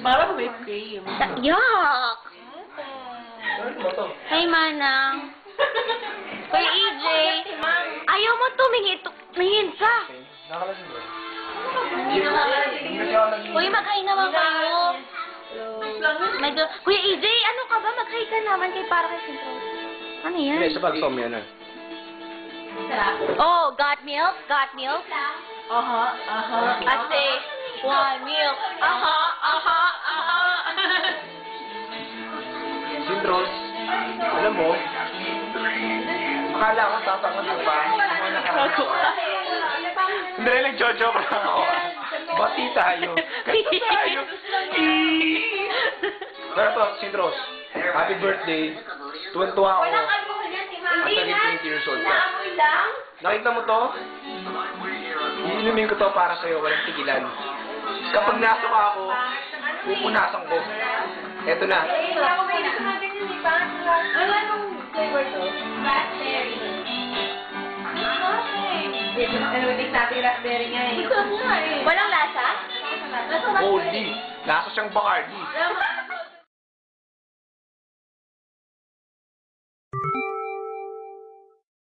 Parang whipped cream. Yuck! Hey, Manang. Kuya EJ. Ayaw mo tumingin. Tumingin ka. Uy, mag-hi naman kayo. Medyo, Kuya EJ, ano ka ba? Mag-hi ka naman kay para kay Sintro. Ano yan? Hindi, sa pag-som yan ah. Oh, got milk? Got milk? Aha, aha. Ate, one milk. Aha, aha, aha. Sintros, alam mo, akala ko tatangan mo pa. Hindi, nag-joke lang ako. Bati tayo. Ganito tayo. Pero to, Sintros, happy birthday. Tuwan-tuwa ako. At naging 20 years old ka. Nakita mo to? Iinumin ko to para sa'yo, walang tigilan. Kapag nasuka ako, pupunasan ko. Eto na. Anong flavor to? Raspberry. Ano, tignan natin yung raspberry nga eh. Walang lasa? Holy! Lasa siyang Bacardi.